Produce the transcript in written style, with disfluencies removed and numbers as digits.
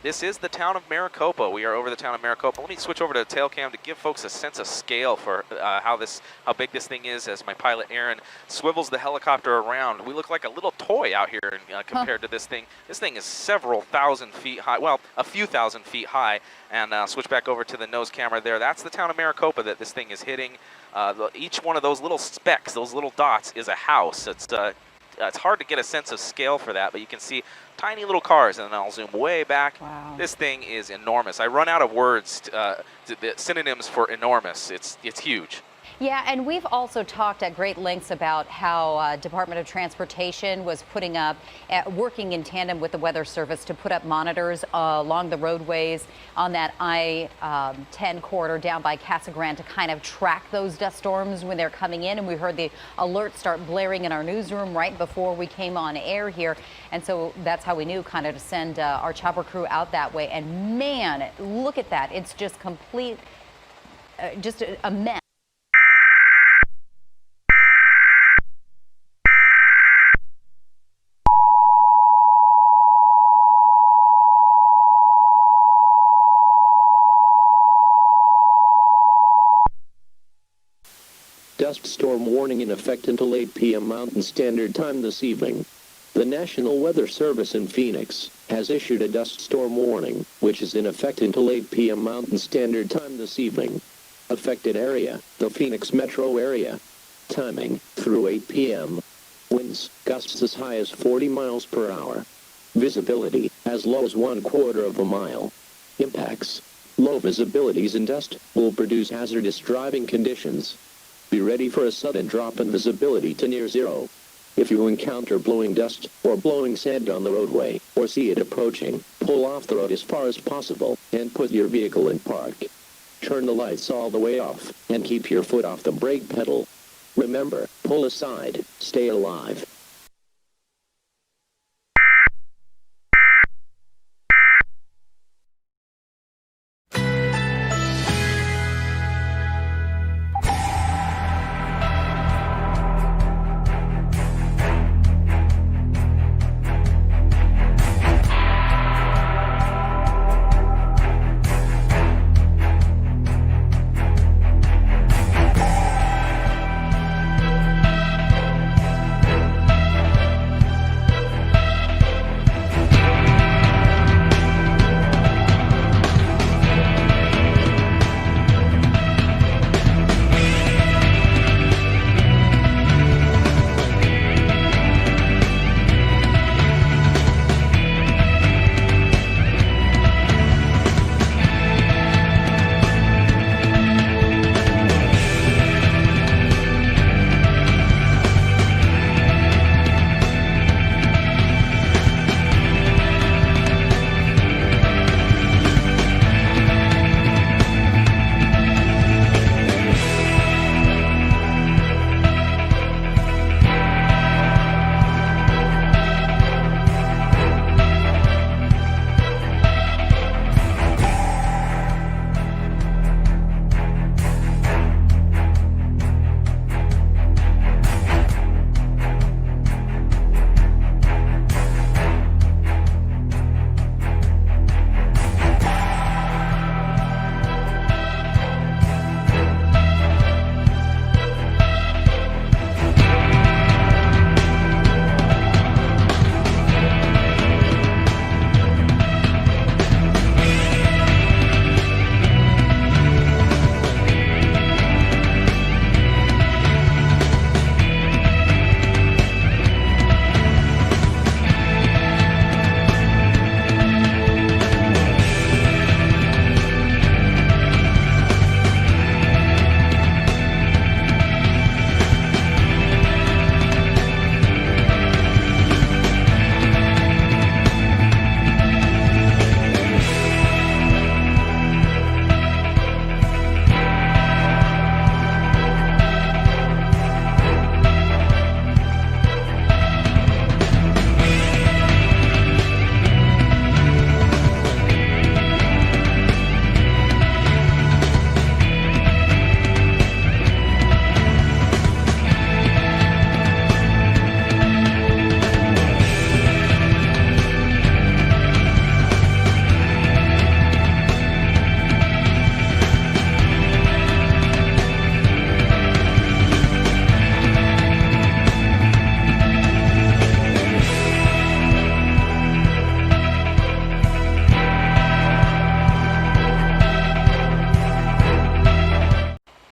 This is the town of Maricopa. We are over the town of Maricopa. Let me switch over to the tail cam to give folks a sense of scale for how big this thing is as my pilot Aaron swivels the helicopter around. We look like a little toy out here compared to this thing. This thing is several thousand feet high, well, a few thousand feet high. And switch back over to the nose camera there. That's the town of Maricopa that this thing is hitting. Each one of those little specks, those little dots, is a house. It's hard to get a sense of scale for that, but you can see tiny little cars, and then I'll zoom way back. Wow. This thing is enormous. I run out of words, the synonyms for enormous. It's huge. Yeah, and we've also talked at great lengths about how Department of Transportation was putting up, working in tandem with the Weather Service to put up monitors along the roadways on that I-10 corridor down by Casa Grande to kind of track those dust storms when they're coming in. And we heard the alert start blaring in our newsroom right before we came on air here. And so that's how we knew kind of to send our chopper crew out that way. And man, look at that. It's just complete, just a mess. Dust storm warning in effect until 8 p.m. Mountain Standard Time this evening. The National Weather Service in Phoenix has issued a dust storm warning, which is in effect until 8 p.m. Mountain Standard Time this evening. Affected area, the Phoenix metro area. Timing, through 8 p.m. Winds, gusts as high as 40 miles per hour. Visibility, as low as 1/4 of a mile. Impacts. Low visibilities and dust will produce hazardous driving conditions. Be ready for a sudden drop in visibility to near zero. If you encounter blowing dust or blowing sand on the roadway, or see it approaching, pull off the road as far as possible and put your vehicle in park. Turn the lights all the way off and keep your foot off the brake pedal. Remember, pull aside, stay alive.